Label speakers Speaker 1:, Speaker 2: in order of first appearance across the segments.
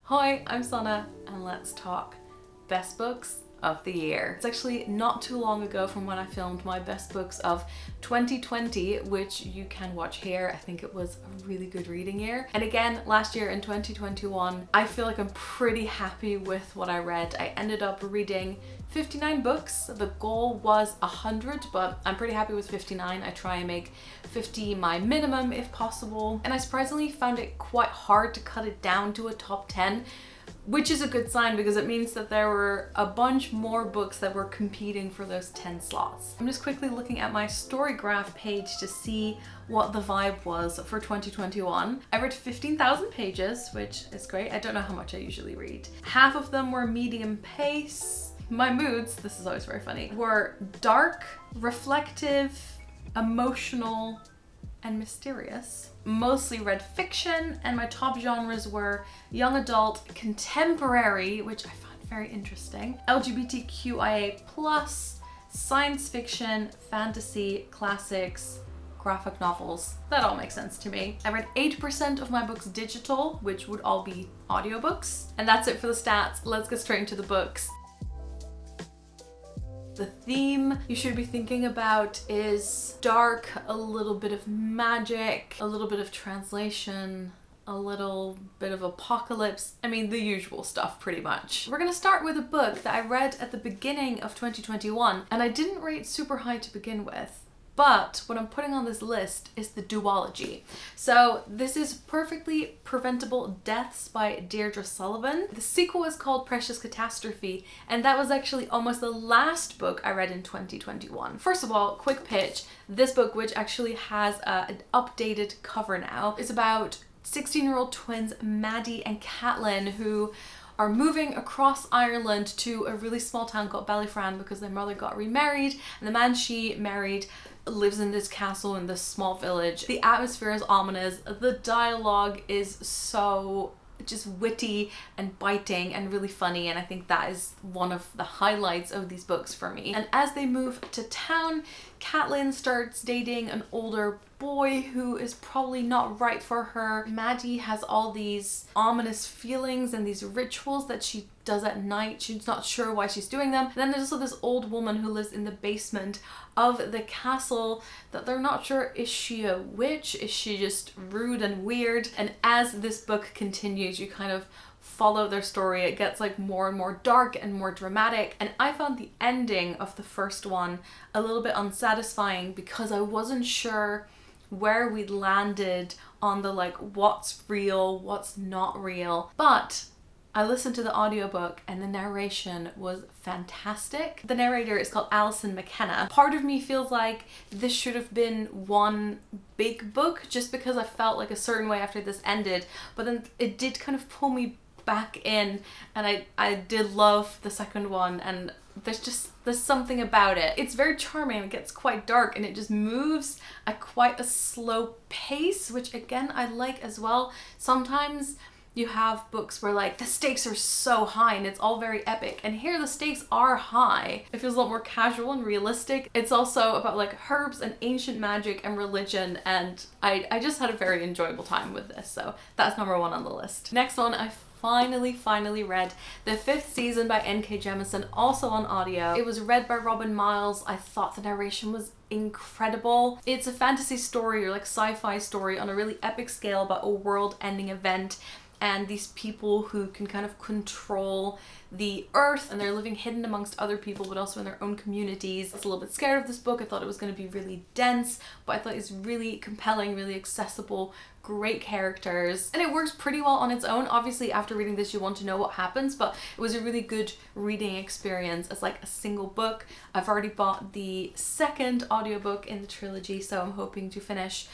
Speaker 1: Hi, I'm Sana and let's talk best books of the year. It's actually not too long ago from when I filmed my best books of 2020, which you can watch here. I think it was a really good reading year. And again, last year in 2021, I feel like I'm pretty happy with what I read. I ended up reading 59 books. The goal was 100, but I'm pretty happy with 59. I try and make 50 my minimum if possible. And I surprisingly found it quite hard to cut it down to a top 10, which is a good sign because it means that there were a bunch more books that were competing for those 10 slots. I'm just quickly looking at my Storygraph page to see what the vibe was for 2021. I read 15,000 pages, which is great. I don't know how much I usually read. Half of them were medium pace. My moods, this is always very funny, were dark, reflective, emotional, and mysterious. Mostly read fiction, and my top genres were young adult, contemporary, which I found very interesting, LGBTQIA+, science fiction, fantasy, classics, graphic novels. That all makes sense to me. I read 8% of my books digital, which would all be audiobooks. And that's it for the stats. Let's get straight into the books. The theme you should be thinking about is dark, a little bit of magic, a little bit of translation, a little bit of apocalypse. I mean, the usual stuff pretty much. We're gonna start with a book that I read at the beginning of 2021 and I didn't rate super high to begin with. But what I'm putting on this list is the duology. So this is Perfectly Preventable Deaths by Deirdre Sullivan. The sequel is called Precious Catastrophe, and that was actually almost the last book I read in 2021. First of all, quick pitch. This book, which actually has an updated cover now, is about 16-year-old twins Nnedi and Caitlin who are moving across Ireland to a really small town called Ballyfran because their mother got remarried, and the man she married lives in this castle in this small village. The atmosphere is ominous. The dialogue is so just witty and biting and really funny, and I think that is one of the highlights of these books for me. And as they move to town, Caitlin starts dating an older boy who is probably not right for her. Nnedi has all these ominous feelings and these rituals that she does at night. She's not sure why she's doing them. And then there's also this old woman who lives in the basement of the castle that they're not sure, is she a witch? Is she just rude and weird? And as this book continues, you kind of follow their story. It gets like more and more dark and more dramatic. And I found the ending of the first one a little bit unsatisfying because I wasn't sure where we'd landed on the like what's real, what's not real. But I listened to the audiobook and the narration was fantastic. The narrator is called Alison McKenna. Part of me feels like this should have been one big book just because I felt like a certain way after this ended, but then it did kind of pull me back in, and I did love the second one, and there's something about it. It's very charming, it gets quite dark, and it just moves at quite a slow pace, which again I like as well. Sometimes you have books where like the stakes are so high and it's all very epic, and here the stakes are high. It feels a lot more casual and realistic. It's also about like herbs and ancient magic and religion, and I just had a very enjoyable time with this, so that's number one on the list. Next one, I finally read the 5th season by N.K. Jemisin, also on audio. It was read by Robin Miles. I thought the narration was incredible. It's a fantasy story or like sci-fi story on a really epic scale about a world-ending event and these people who can kind of control the earth, and they're living hidden amongst other people but also in their own communities. I was a little bit scared of this book. I thought it was going to be really dense, but I thought it's really compelling, really accessible, great characters, and it works pretty well on its own. Obviously after reading this you want to know what happens, but it was a really good reading experience as like a single book. I've already bought the second audiobook in the trilogy, so I'm hoping to finish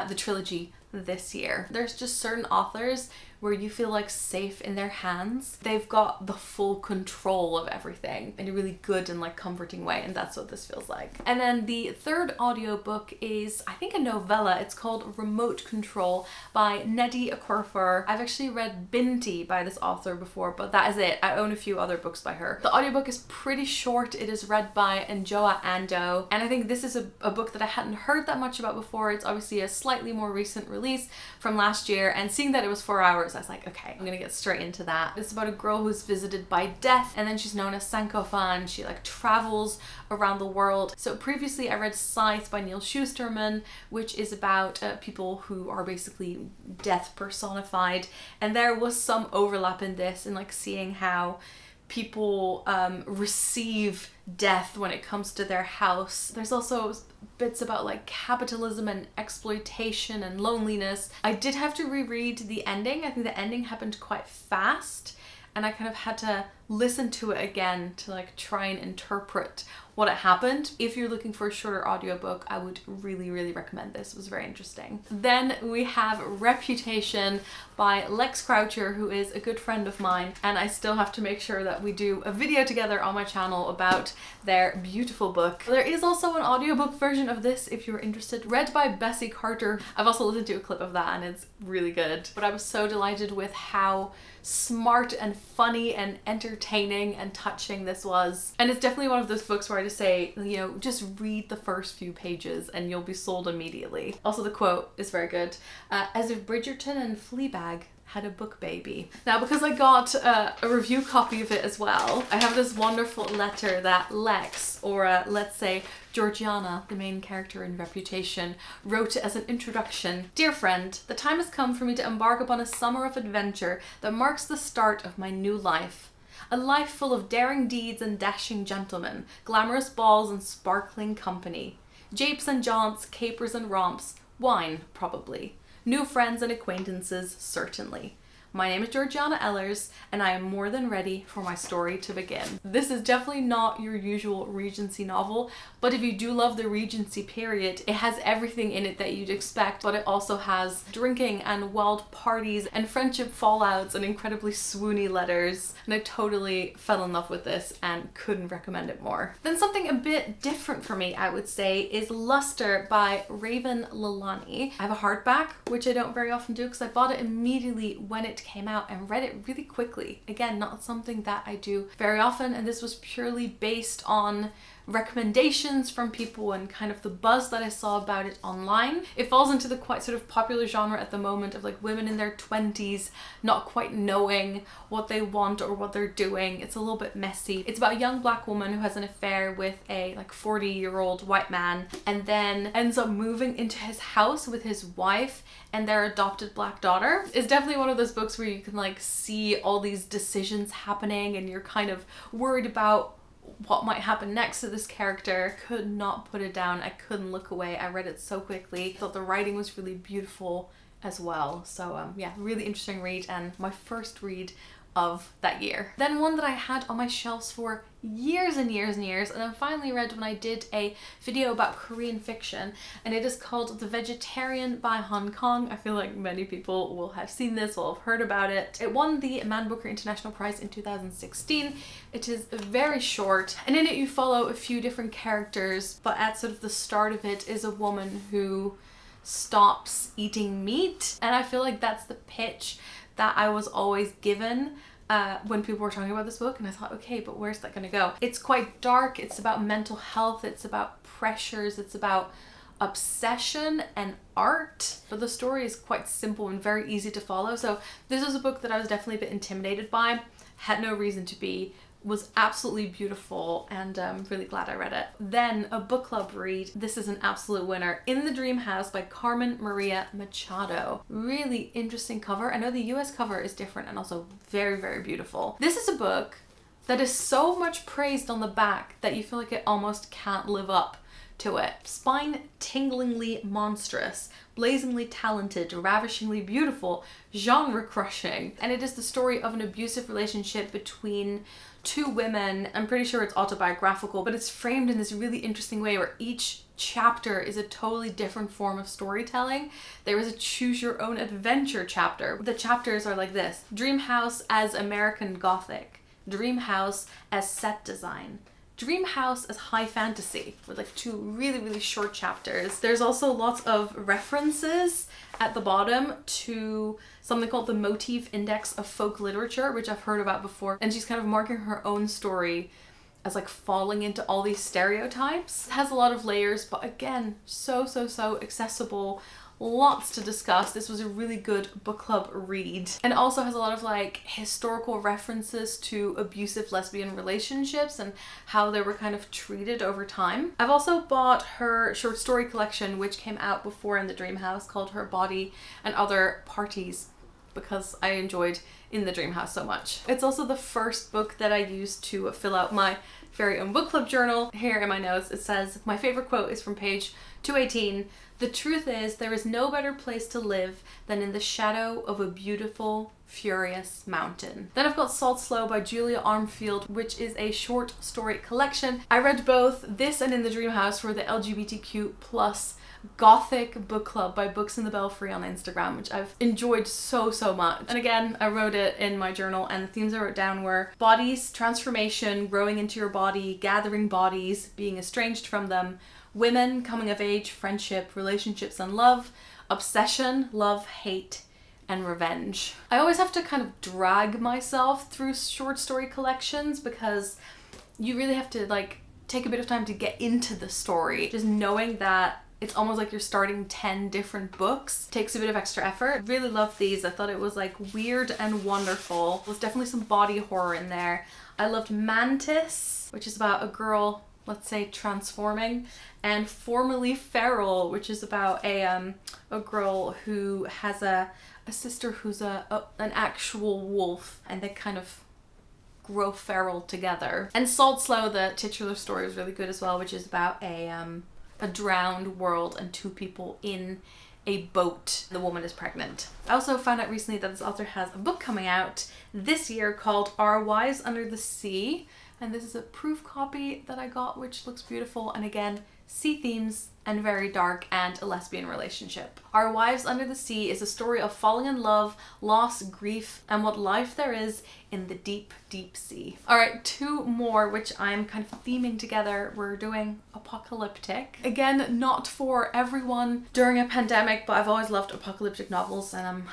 Speaker 1: the trilogy this year. There's just certain authors where you feel like safe in their hands. They've got the full control of everything in a really good and like comforting way, and that's what this feels like. And then the third audiobook is I think a novella. It's called Remote Control by Nnedi Okorafor. I've actually read Binti by this author before, but that is it. I own a few other books by her. The audiobook is pretty short. It is read by Njoa Ando, and I think this is a book that I hadn't heard that much about before. It's obviously a slightly more recent release from last year, and seeing that it was 4 hours, I was like, okay, I'm gonna get straight into that. It's about a girl who's visited by death, and then she's known as Sankofa. She like travels around the world. So previously I read Scythe by Neal Shusterman, which is about people who are basically death personified, and there was some overlap in this, and like seeing how people receive death when it comes to their house. There's also bits about like capitalism and exploitation and loneliness. I did have to reread the ending. I think the ending happened quite fast, and I kind of had to listen to it again to like try and interpret what had happened. If you're looking for a shorter audiobook, I would really, really recommend this. It was very interesting. Then we have Reputation by Lex Croucher, who is a good friend of mine, and I still have to make sure that we do a video together on my channel about their beautiful book. There is also an audiobook version of this if you're interested, read by Bessie Carter. I've also listened to a clip of that and it's really good. But I was so delighted with how smart and funny and entertaining and touching this was. And it's definitely one of those books where I just say, you know, just read the first few pages and you'll be sold immediately. Also the quote is very good. As if Bridgerton and Fleabag had a book baby. Now, because I got a review copy of it as well, I have this wonderful letter that Lex, or let's say Georgiana, the main character in Reputation, wrote as an introduction. Dear friend, the time has come for me to embark upon a summer of adventure that marks the start of my new life. A life full of daring deeds and dashing gentlemen, glamorous balls and sparkling company. Japes and jaunts, capers and romps, wine, probably. New friends and acquaintances, certainly. My name is Georgiana Ellers, and I am more than ready for my story to begin. This is definitely not your usual Regency novel, but if you do love the Regency period, it has everything in it that you'd expect, but it also has drinking and wild parties and friendship fallouts and incredibly swoony letters, and I totally fell in love with this and couldn't recommend it more. Then something a bit different for me, I would say, is Luster by Leilani. I have a hardback, which I don't very often do because I bought it immediately when it came out and read it really quickly. Again, not something that I do very often, and this was purely based on recommendations from people and kind of the buzz that I saw about it online. It falls into the quite sort of popular genre at the moment of like women in their 20s not quite knowing what they want or what they're doing. It's a little bit messy. It's about a young black woman who has an affair with a like 40-year-old white man and then ends up moving into his house with his wife and their adopted black daughter. It's definitely one of those books where you can like see all these decisions happening and you're kind of worried about what might happen next to this character. Could not put it down. I couldn't look away. I read it so quickly. Thought the writing was really beautiful as well. So yeah, really interesting read and my first read of that year. Then one that I had on my shelves for years and years and years, and then finally read when I did a video about Korean fiction, and it is called The Vegetarian by Han Kang. I feel like many people will have seen this, will have heard about it. It won the Man Booker International Prize in 2016. It is very short, and in it you follow a few different characters, but at sort of the start of it is a woman who stops eating meat, and I feel like that's the pitch that I was always given when people were talking about this book, and I thought, okay, but where's that gonna go? It's quite dark, it's about mental health, it's about pressures, it's about obsession and art, but the story is quite simple and very easy to follow. So this was a book that I was definitely a bit intimidated by, had no reason to be, was absolutely beautiful, and I'm really glad I read it. Then a book club read. This is an absolute winner. In the Dreamhouse by Carmen Maria Machado. Really interesting cover. I know the US cover is different and also very, very beautiful. This is a book that is so much praised on the back that you feel like it almost can't live up to it. Spine-tinglingly monstrous, blazingly talented, ravishingly beautiful, genre-crushing. And it is the story of an abusive relationship between two women. I'm pretty sure it's autobiographical, but it's framed in this really interesting way where each chapter is a totally different form of storytelling. There is a choose your own adventure chapter. The chapters are like this: Dreamhouse as American Gothic, Dreamhouse as set design, Dreamhouse as high fantasy, with like two really, really short chapters. There's also lots of references at the bottom to something called the Motif Index of Folk Literature, which I've heard about before. And she's kind of marking her own story as like falling into all these stereotypes. It has a lot of layers, but again, so accessible. lots to discuss. This was a really good book club read, and it also has a lot of like historical references to abusive lesbian relationships and how they were kind of treated over time. I've also bought her short story collection, which came out before in the Dreamhouse, called Her Body and Other Parties, because I enjoyed In the Dreamhouse so much. It's also the first book that I used to fill out my very own book club journal. Here in my notes it says, my favorite quote is from page 218. The truth is, there is no better place to live than in the shadow of a beautiful, furious mountain. Then I've got Salt Slow by Julia Armfield, which is a short story collection. I read both this and In the Dreamhouse for the LGBTQ plus Gothic book club by Books in the Belfry on Instagram, which I've enjoyed so much. And again, I wrote it in my journal, and the themes I wrote down were bodies, transformation, growing into your body, gathering bodies, being estranged from them, women, coming of age, friendship, relationships and love, obsession, love, hate, and revenge. I always have to kind of drag myself through short story collections because you really have to like take a bit of time to get into the story. Just knowing that it's almost like you're starting 10 different books takes a bit of extra effort. Really loved these. I thought it was like weird and wonderful. There's definitely some body horror in there. I loved Mantis, which is about a girl, let's say, transforming, and Formerly Feral, which is about a girl who has a sister who's an actual wolf, and they kind of grow feral together. And Salt Slow, the titular story, was really good as well, which is about a drowned world and two people in a boat. The woman is pregnant. I also found out recently that this author has a book coming out this year called Our Wives Under the Sea, and this is a proof copy that I got, which looks beautiful, and again, sea themes and very dark, and a lesbian relationship. Our Wives Under the Sea is a story of falling in love, loss, grief, and what life there is in the deep, deep sea. All right, two more, which I'm kind of theming together. We're doing apocalyptic. Again, not for everyone during a pandemic, but I've always loved apocalyptic novels, and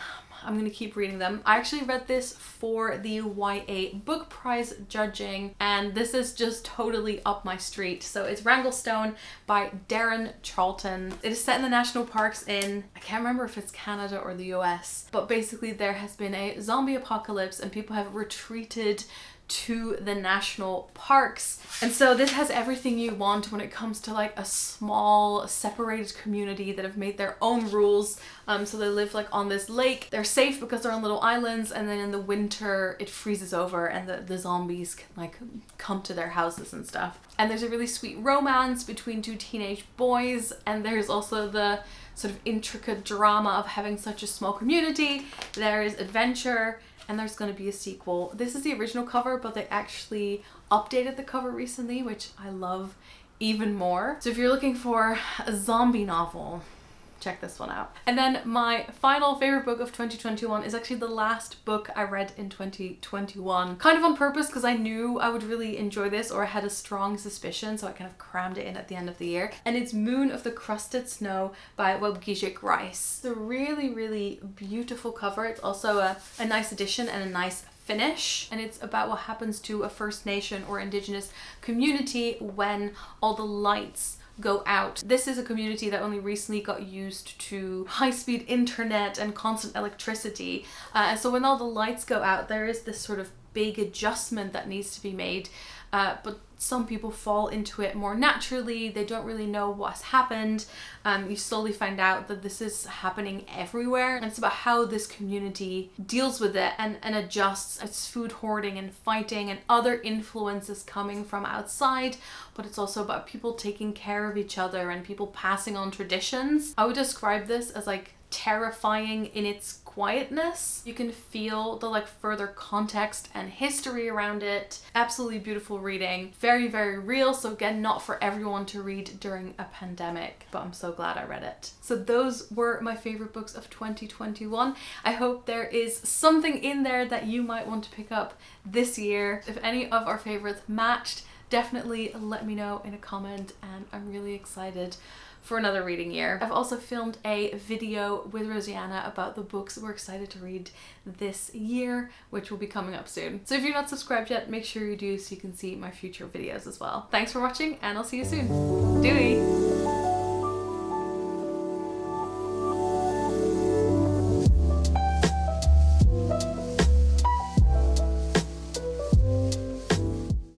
Speaker 1: I'm gonna keep reading them. I actually read this for the YA Book Prize judging, and this is just totally up my street. So it's Wranglestone by Darren, Charlton. It is set in the national parks in, I can't remember if it's Canada or the US, but basically there has been a zombie apocalypse and people have retreated to the national parks. And so this has everything you want when it comes to like a small separated community that have made their own rules. So they live like on this lake. They're safe because they're on little islands, and then in the winter it freezes over and the zombies can like come to their houses and stuff. And there's a really sweet romance between two teenage boys, and there's also the sort of intricate drama of having such a small community. There is adventure, and there's going to be a sequel. This is the original cover, but they actually updated the cover recently, which I love even more. So if you're looking for a zombie novel, check this one out. And then my final favorite book of 2021 is actually the last book I read in 2021. Kind of on purpose, because I knew I would really enjoy this, or I had a strong suspicion, so I kind of crammed it in at the end of the year. And it's Moon of the Crusted Snow by Waubgeshig. It's a really, really beautiful cover. It's also a nice addition and a nice finish, and it's about what happens to a First Nation or Indigenous community when all the lights go out. This is a community that only recently got used to high-speed internet and constant electricity, and so when all the lights go out, there is this sort of big adjustment that needs to be made, but some people fall into it more naturally. They don't really know what's happened. You slowly find out that this is happening everywhere, and it's about how this community deals with it and adjusts. It's food hoarding and fighting and other influences coming from outside, but it's also about people taking care of each other and people passing on traditions. I would describe this as like terrifying in its quietness. You can feel the like further context and history around it. Absolutely beautiful reading. Very, very real. So again, not for everyone to read during a pandemic, but I'm so glad I read it. So those were my favorite books of 2021. I hope there is something in there that you might want to pick up this year. If any of our favorites matched, definitely let me know in a comment, and I'm really excited for another reading year. I've also filmed a video with Rosianna about the books we're excited to read this year, which will be coming up soon. So if you're not subscribed yet, make sure you do so you can see my future videos as well. Thanks for watching, and I'll see you soon. Doei!